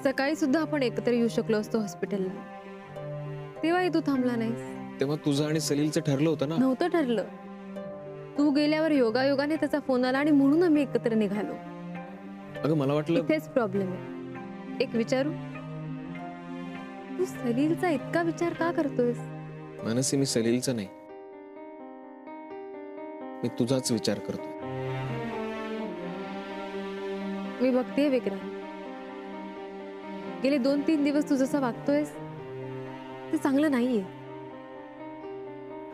सकाळी सुद्धा आपण एकत्र येऊ शकलो असतो हॉस्पिटलला, तेव्हाही तू थांबला नाहीस. तेव्हा तुझं आणि सलीलचं ठरलं होतं ना? नव्हतं ठरलं. तू गेल्यावर योगायोगाने त्याचा फोन आला आणि म्हणून आम्ही एकत्र निघालो. अगं मला वाटलं इथेच प्रॉब्लेम आहे. एक विचारू, तू सलीलचा इतका विचार का करतोयस? मानसी, मी सलीलचा नाही, मी तुझाच विचार करतो. मी बघतेय विक्रांत, गेले 2-3 दिवस तू जसं वागतोयस ते चांगलं नाहीये.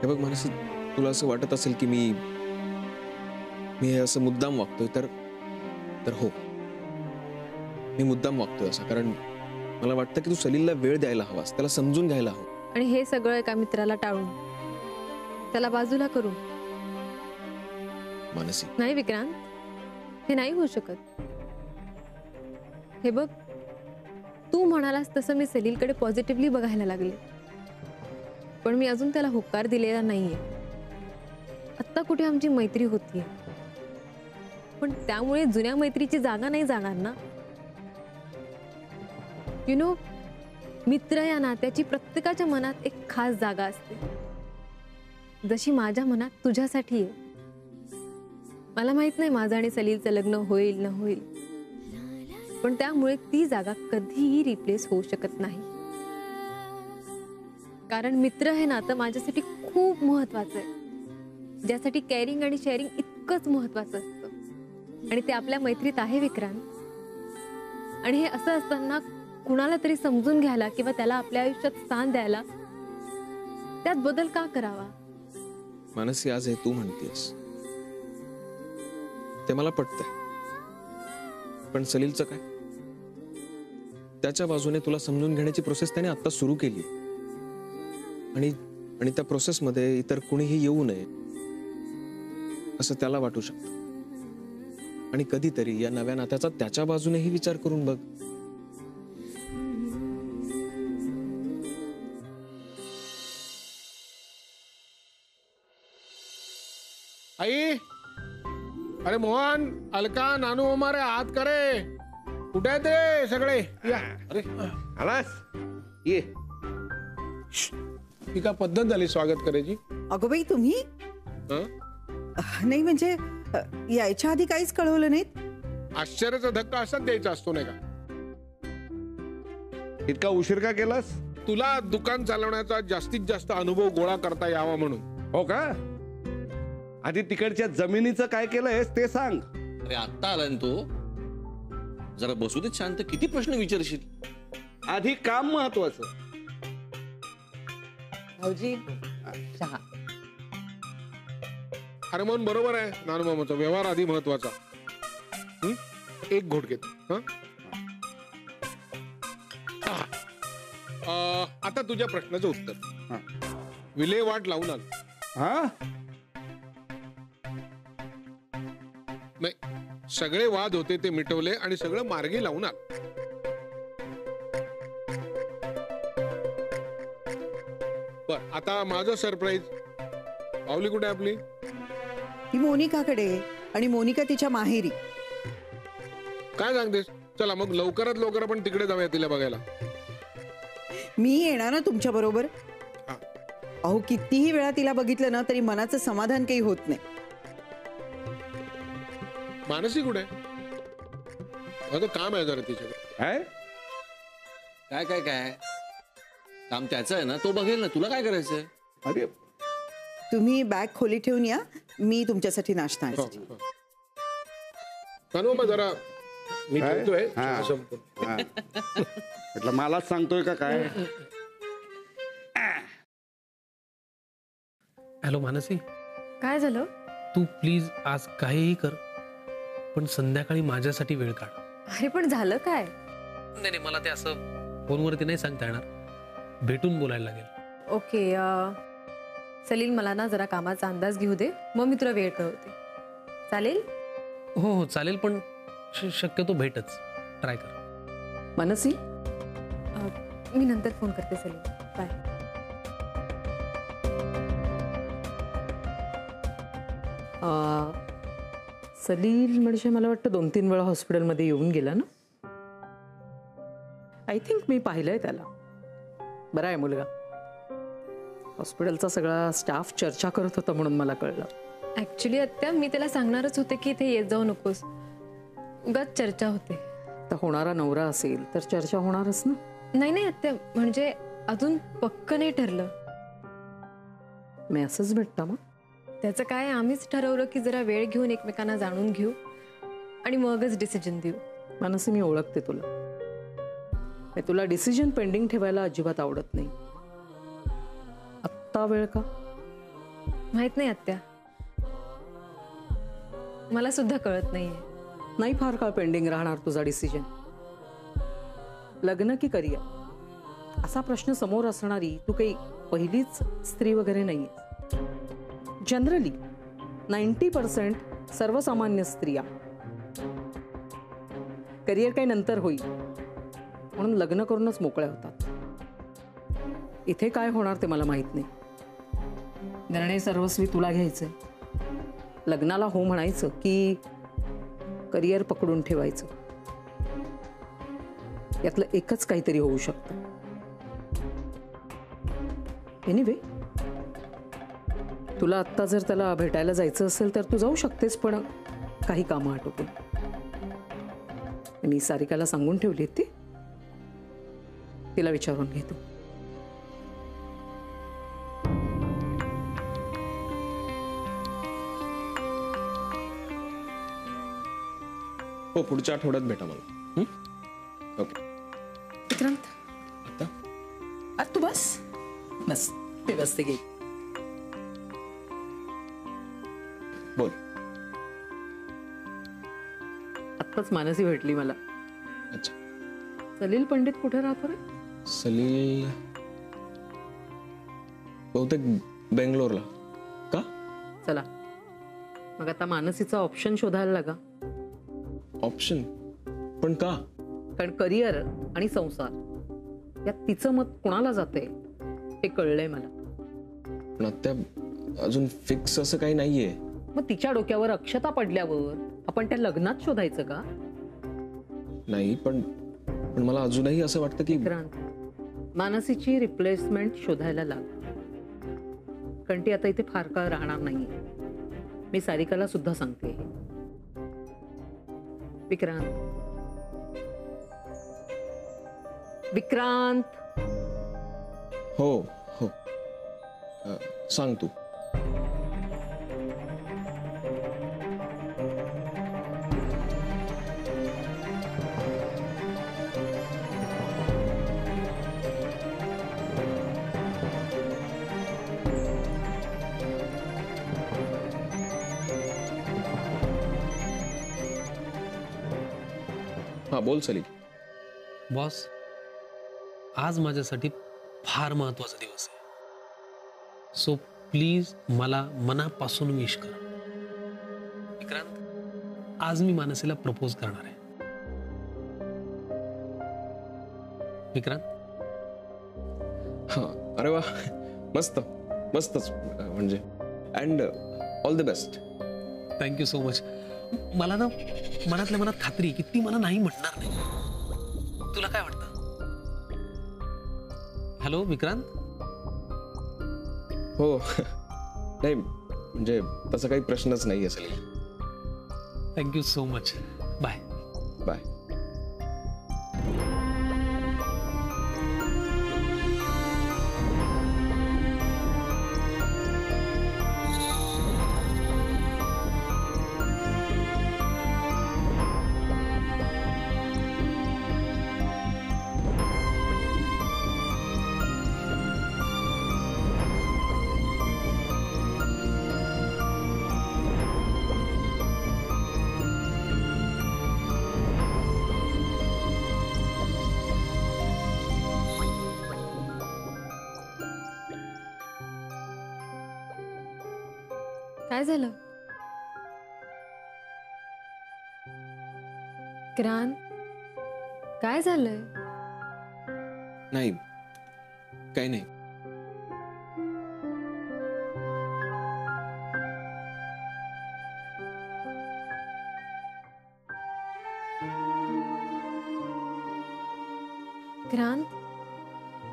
हे बघ मानसी, तुला असं वाटत असेल की मी हे असं मुद्दाम वागतोय, तर हो, मी मुद्दाम वागतोय असं, कारण मला वाटतं की तू सलीलला वेळ द्यायला हवास, त्याला समजून घ्यायला हवं. आणि हे सगळं एका मित्राला टाळून, त्याला बाजूला करून. मानसी, नाही विक्रांत, हे नाही होऊ शकत. हे बघ, तू म्हणालास तसं मी सलीलकडे पॉझिटिव्हली बघायला लागले, पण मी अजून त्याला होकार दिलेला नाहीये. आत्ता कुठे आमची मैत्री होतीये, पण त्यामुळे जुन्या मैत्रीची जागा नाही जाणार ना. यु नो, मित्र या नात्याची प्रत्येकाच्या मनात एक खास जागा असते, जशी माझ्या मनात तुझ्यासाठी आहे. मला माहित नाही माझं आणि सलीलचं लग्न होईल न होईल, पण त्यामुळे ती जागा कधीही रिप्लेस होऊ शकत नाही. कारण मित्र हे नातं माझ्यासाठी खूप महत्वाचं आहे, ज्यासाठी केअरिंग आणि शेअरिंग इतकंच महत्वाचं असतं, आणि ते आपल्या मैत्रीत आहे विक्रांत. आणि हे असं असताना कुणाला तरी समजून घ्यायला किंवा त्याला आपल्या आयुष्यात स्थान द्यायला, त्यात बदल का करावा? मानसी, आज हे तू म्हणतेस ते मला पटतंय, पण सलीलचं काय? त्याच्या बाजूने तुला समजून घेण्याची प्रोसेस त्याने आता सुरू केली, आणि त्या प्रोसेसमध्ये इतर कुणीही येऊ नये असं त्याला वाटू शकतं. आणि कधीतरी या नव्या नात्याचा त्याच्या बाजूनेही विचार करून बघ. आई, अरे मोहन, अलका, नानू, हमारे हात करे, कुठे आहेत रे सगळे? या. अरे आलास, ये. ही का पद्धत झाली स्वागत करायची? अगो बाई, तुम्ही नाही म्हणजे यायच्या आधी काहीच कळवलं नाहीत? आश्चर्याचा धक्का असाच द्यायचा असतो नाही का? इतका उशीर का केलास? तुला दुकान चालवण्याचा जास्तीत जास्त अनुभव गोळा करता यावा म्हणून. हो का? आधी तिकडच्या जमिनीचं काय केलंयस ते सांग. अरे आत्ता आलाय ना तो, जरा बसू दे शांत. किती प्रश्न विचारशील? आधी काम महत्वाचं. भाऊजी, चहा. अरे म्हणून बरोबर आहे नानू मामाचा, व्यवहार आधी महत्वाचा. एक घोट घेत. आता तुझ्या प्रश्नाचं उत्तर. विल्हेवाट लावून आलो. हा, सगळे वाद होते ते मिटवले आणि सगळं मार्गी लावून आलो. बर, आता माझं सरप्राईज. पावली कुठे आपली? ती मोनिकाकडे, आणि मोनिका तिच्या माहेरी. काय सांगतेस? चला मग लवकरात लवकर आपण तिकडे जाऊया तिला बघायला. मी येणार ना तुमच्या बरोबर. अहो, कितीही वेळा तिला बघितलं ना तरी मनाचं समाधान काही होत नाही. मानसी कुठे? आता काम आहे जरा तिच्याकडे. काय काय काय काय काम त्याचं आहे ना, तो बघेल ना. तुला काय करायचंय? अरे तुम्ही बॅग खोली ठेवून या, मी तुमच्यासाठी नाश्ता हो, आणते. हो. कानू बाबा, जरा मी काय? ठेवतोय. हा. हा. म्हटलं मलाच सांगतोय का काय? हॅलो मानसी, काय झालं? तू प्लीज आज काहीही कर, पण संध्याकाळी माझ्यासाठी वेळ काढ. अरे पण झालं काय? नाही नाही, मला ते असं फोनवरती नाही सांगता येणार, भेटून बोलायला लागेल. ओके, सलील, मला ना जरा कामाचा अंदाज घेऊ दे, मग मी तुला वेळ कळवते. चालेल? हो हो चालेल, पण शक्यतो भेटच ट्राय कर. मनसी, मी नंतर फोन करते सलील. बाय. सलील म्हणजे मला वाटतं 2-3 वेळा हॉस्पिटलमध्ये येऊन गेला ना. आय थिंक मी पाहिलंय त्याला. बरा आहे मुलगा. हॉस्पिटलचा सगळा स्टाफ चर्चा करत होता म्हणून मला कळलं. ऍक्च्युली आत्या मी त्याला सांगणारच होते की इथे येत जाऊ नकोस, उगाच चर्चा होते. तर होणारा नवरा असेल तर चर्चा होणारच ना. नाही नाही आत्या, म्हणजे अजून पक्क नाही ठरलं. मेसेज भेटता मग. त्याचं काय, आम्हीच ठरवलं की जरा वेळ घेऊन एकमेकांना जाणून घेऊ आणि मगच डिसिजन देऊ. मानसी, मी ओळखते तुला. मी तुला डिसिजन पेंडिंग ठेवायला अजिबात आवडत नाही. आत्ता वेळ का? माहित नाही आत्या, मला सुद्धा कळत नाहीये. नाही फार काळ पेंडिंग राहणार तुझा डिसिजन. लग्न की करिअर असा प्रश्न समोर असणारी तू काही पहिलीच स्त्री वगैरे नाही. जनरली 90% सर्वसामान्य स्त्रिया करिअर काही नंतर होईल म्हणून लग्न करूनच मोकळ्या होतात. इथे काय होणार ते मला माहित नाही. निर्णय सर्वस्वी तुला घ्यायचंय. लग्नाला हो म्हणायचं की करिअर पकडून ठेवायचं, यातलं एकच काहीतरी होऊ शकतं. एनिवे, तुला आत्ता जर त्याला भेटायला जायचं असेल तर तू जाऊ शकतेस, पण काही कामं आटोपून. मी सारिकाला सांगून ठेवली ती, तिला विचारून घेतो. हो, पुढच्या आठवड्यात भेटा मला. ओके. विक्रांत, आता तू बस बस, ते बसते घे. बोल. आत्ताच मानसी भेटली मला. अच्छा. सलील पंडित कुठे राहतो रे? सलील बहुतेक बेंगलोरला. का? चला मग आता मानसीचा ऑप्शन शोधायला लागा. ऑप्शन? पण का? कारण करिअर आणि संसार यात तिचं मत कोणाला जाते हे कळलंय मला. पण आता अजून फिक्स असं काही नाहीये. मग तिच्या डोक्यावर अक्षता पडल्यावर आपण त्या लग्नात शोधायचं का? नाही, पण मला अजूनही असं वाटतं की विक्रांत, मानसीची रिप्लेसमेंट शोधायला लाग. कारण ती आता इथे फार काळ राहणार नाहीये. मी सारिकाला सुद्धा सांगते. विक्रांत. हो हो, सांग तू. हा, बोल सलील. बॉस, आज माझ्यासाठी फार महत्वाचा दिवस आहे. सो प्लीज मला मनापासून विश करा. विक्रांत, आज मी मानसीला प्रपोज करणार आहे. विक्रांत. हा, अरे वा, मस्त मस्तच. म्हणजे and all the best. Thank you so much. मला ना मनातल्या मनात खात्री आहे की ती मला नाही म्हणणार नाही. तुला काय वाटतं? हॅलो विक्रांत. हो. नाही म्हणजे तसा काही प्रश्नच नाही असेल. Thank you so much. Bye bye. काय झालं? क्रांत, काय झालंय? नाही, काही नाही. क्रांत,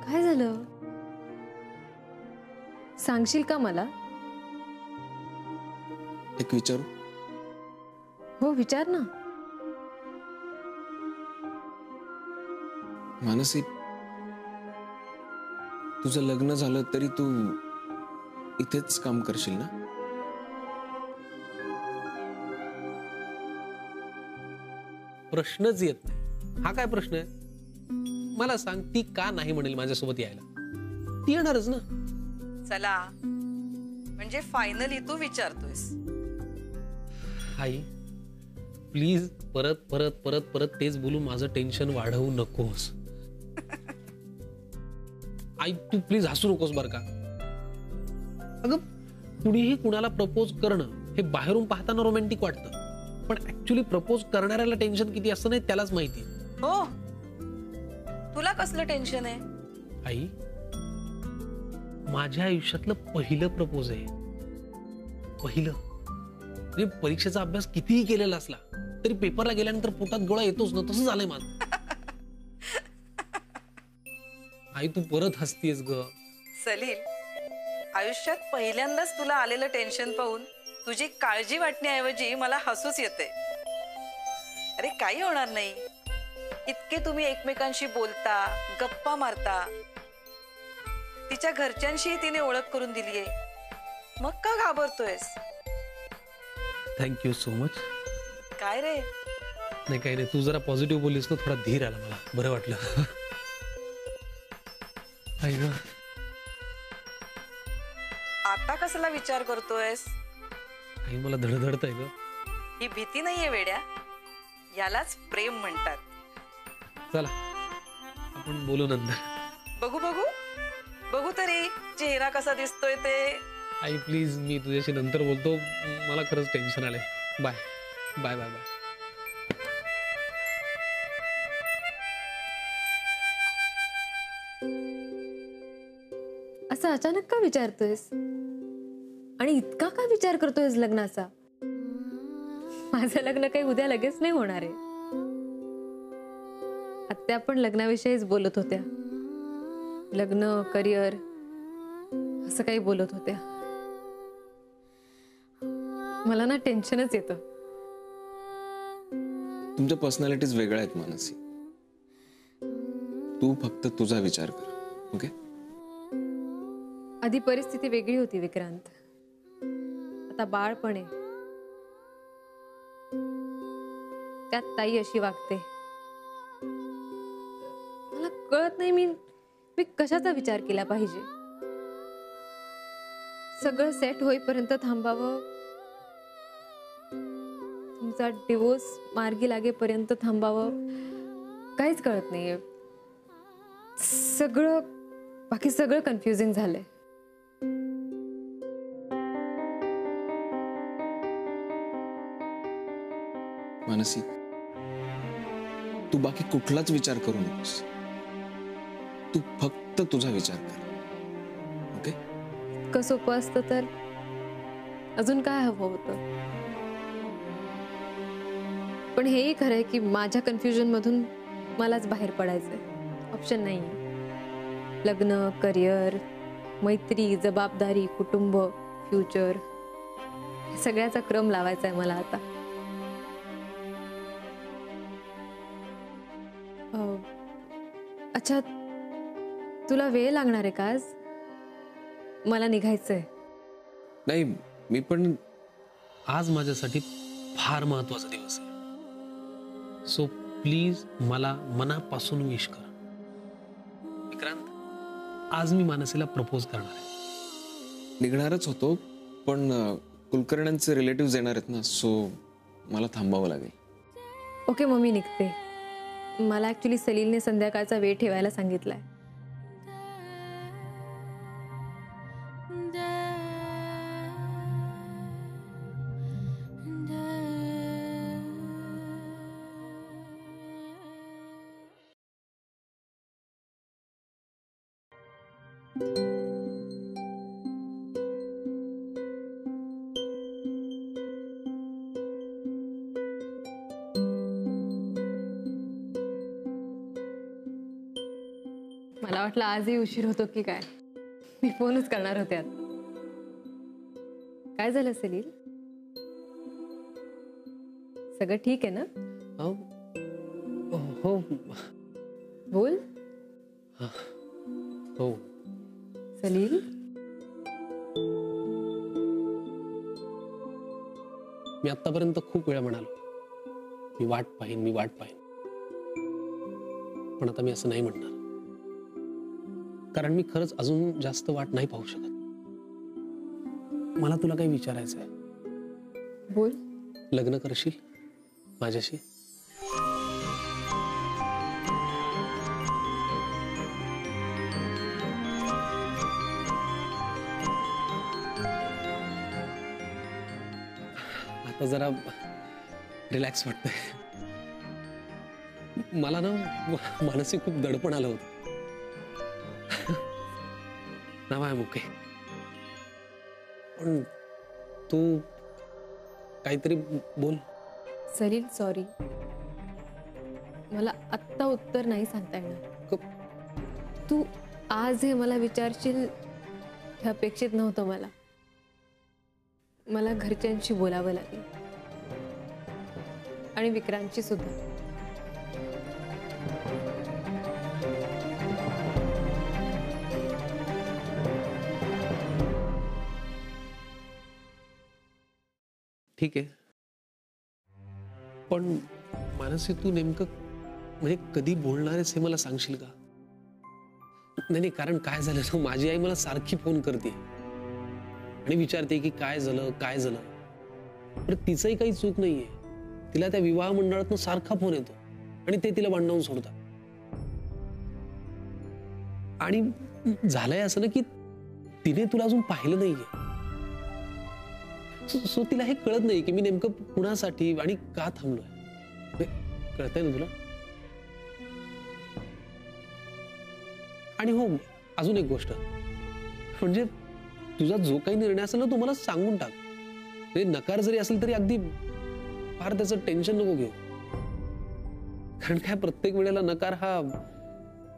काय झालं? सांगशील का मला? एक विचारू? हो, विचार ना. मानसी, तुझं लग्न झालं तरी तू इथेच काम करशील ना? प्रश्नच येत नाही. हा काय प्रश्न आहे? मला सांग, ती का नाही म्हणेल माझ्यासोबत यायला? ती येणारच ना. चला, म्हणजे फायनली तू विचारतोयस. आई प्लीज परत परत परत परत तेच बोलू, माझं टेन्शन वाढवू नकोस. आई तू प्लीज हसू नकोस बर का. अगं कुणीही कुणाला प्रपोज करणं हे बाहेरून पाहताना रोमॅन्टिक वाटतं, पण ऍक्च्युली प्रपोज करणाऱ्याला टेन्शन किती असतं नाही त्यालाच माहिती. हो, तुला कसलं टेन्शन आहे? आई माझ्या आयुष्यातलं पहिलं प्रपोज आहे. पहिलं म्हणजे परीक्षेचा अभ्यास कितीही केलेला असला तरी पेपरला गेल्यानंतर पोटात गोळा येतोच ना, तसं झालंय माझं. आई तू परत हसतीयस ग. सलील, आयुष्यात पहिल्यांदाच तुला आलेलं टेन्शन पाहून तुझी काळजी वाटण्याऐवजी मला हसूच येते. अरे काही होणार नाही. इतके तुम्ही एकमेकांशी बोलता, गप्पा मारता. तिच्या घरच्यांशी तिने ओळख करून दिलीये, मग का घाबरतोयस? Thank you so much. काय रे? नाही काही नाही, तू जरा पॉझिटिव्ह बोललीस ना, थोडा धीर आला, मला बरं वाटलं. आई ग, आता कसला विचार करतोयस? आई मला धडधडत आहे ग. ही भीती नाहीये वेड्या, यालाच प्रेम म्हणतात. चला आपण बोलू नंतर. बघू बघू बघू तरी चेहरा कसा दिसतोय ते. आई प्लीज, मी तुझ्याशी नंतर बोलतो, मला खरंच टेन्शन आलंय. Bye bye bye bye. असं अचानक का विचारतोयस? आणि इतका का विचार करतोयस लग्नाचा? माझं लग्न काही उद्या लगेच नाही होणार आहे. आत्या पण लग्नाविषयीच बोलत होत्या. लग्न, करिअर असं काही बोलत होत्या. मला ना टेन्शनच येतं. तुमच्या पर्सनॅलिटीज वेगळ्या आहेत मानसी. तू फक्त तुझा विचार कर, ओके? आधी परिस्थिती वेगळी होती विक्रांत. आता बाळ पण आहे. त्यात ताई अशी वागते. मला कळत नाही मी कशाचा विचार केला पाहिजे. सगळं सेट होईपर्यंत थांबावं, तुमचा डिवोर्स मार्गी लागेपर्यंत थांबावं, काहीच कळत नाहीये. बाकी सगळं कन्फ्युजिंग झालंय. मानसी, तू बाकी कुठलाच विचार करू नकोस. तू फक्त तुझा विचार कर, ओके? इतकं सोपं असतं तर अजून काय हवं होतं. पण हेही खरंय की माझ्या कन्फ्युजन मधून मलाच बाहेर पडायचंय. ऑप्शन नाही. लग्न, करिअर, मैत्री, जबाबदारी, कुटुंब, फ्युचर, सगळ्याचा क्रम लावायचा आहे मला आता. अच्छा, तुला वेळ लागणार आहे का आज? मला निघायचंय. नाही, मी पण आज माझ्यासाठी फार महत्वाचा दिवस आहे. सो प्लीज मला मनापासून विश कर. विक्रांत, आज मी मानसीला प्रपोज करणार आहे. निघणारच होतो, पण कुलकर्ण्यांचे रिलेटिव्ह येणार आहेत ना, सो मला थांबावं लागेल. ओके, मग मी निघते. मला ऍक्च्युली सलीलने संध्याकाळचा वेळ ठेवायला सांगितलाय. मला वाटलं आजही उशीर होतो की काय. मी फोनच करणार होते आता. काय झालं सलील? सगळं ठीक आहे ना? अहो, हो बोल हो. सलील. मी आतापर्यंत खूप वेळा म्हणालो मी वाट पाहीन. पण आता मी असं नाही म्हणणार, कारण मी खरंच अजून जास्त वाट नाही पाहू शकत. मला तुला काही विचारायचं आहे. बोल. लग्न करशील माझ्याशी? आता जरा रिलॅक्स वाटतंय. मला ना मानसिक खूप दडपण आलं होतं. नाव आहे मुके. पण तू काहीतरी बोल. सलील सॉरी, मला आत्ता उत्तर नाही सांगता येणार. तू आज हे मला विचारशील हे अपेक्षित नव्हतं. मला घरच्यांशी बोलावं लागेल आणि विक्रांतची सुद्धा. ठीक आहे, पण मानसी तू नेमकं म्हणजे कधी बोलणार आहेस हे मला सांगशील का? नाही, कारण काय झालं ना, माझी आई मला सारखी फोन करते आणि विचारते की काय झालं. पण तिचंही काही चूक नाहीये. तिला त्या विवाह मंडळातून सारखा फोन येतो आणि ते तिला भांडवून सोडतात. आणि झालंय असं ना की तिने तुला अजून पाहिलं नाहीये. सो तिला हे कळत नाही की मी नेमकं कुणासाठी आणि का थांबलोय. कळतंय ना तुला? आणि हो, अजून एक गोष्ट म्हणजे तुझा जो काही निर्णय असेल ना तो मला सांगून टाक. म्हणजे नकार जरी असेल तरी अगदी फार त्याचं टेन्शन नको घेऊ. कारण काय प्रत्येक वेळेला नकार हा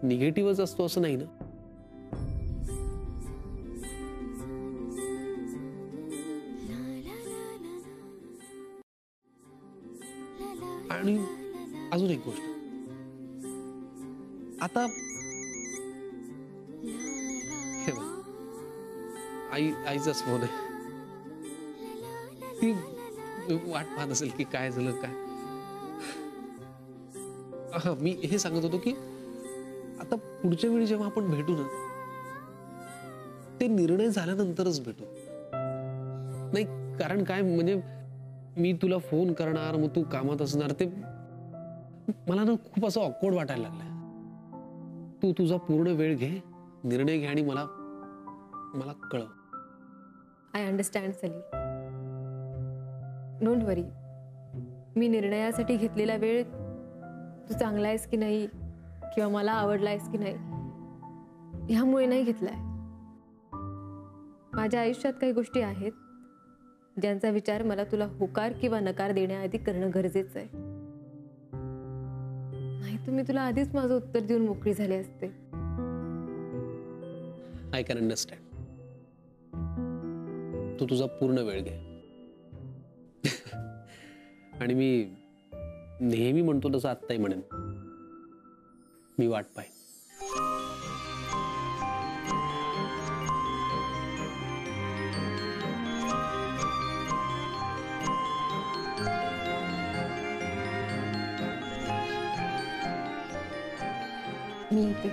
निगेटिव्हच असतो असं नाही ना. आणि अजून एक गोष्ट, आता हे बघ, आईचाच फोन आहे. ती वाट पाहत असेल की काय झालं काय. हा, मी हे सांगत होतो की आता पुढच्या वेळी जेव्हा आपण भेटू ना, ते निर्णय झाल्यानंतरच भेटू. नाही, कारण काय म्हणजे मी तुला फोन करणार, मग तू कामात असणार, ते मला ना खूप असं ऑकवर्ड वाटायला लागलंय. तू तुझा पूर्ण वेळ घे, निर्णय घे आणि मला कळव. I understand Salil. डोंट वरी. मी निर्णयासाठी घेतलेला वेळ तू चांगला आहेस की नाही किंवा मला आवडलायस की नाही ह्यामुळे नाही घेतलाय. माझ्या आयुष्यात काही गोष्टी आहेत ज्यांचा विचार मला तुला होकार किंवा नकार देण्याआधी करणं गरजेचं आहे. नाही तर मी तुला आधीच माझं उत्तर देऊन मोकळी झाली असते. I can understand. तू तुझा पूर्ण वेळ घे आणि मी नेहमी म्हणतो तसं आत्ताही म्हणेन, मी वाट पाहीन. मी येते.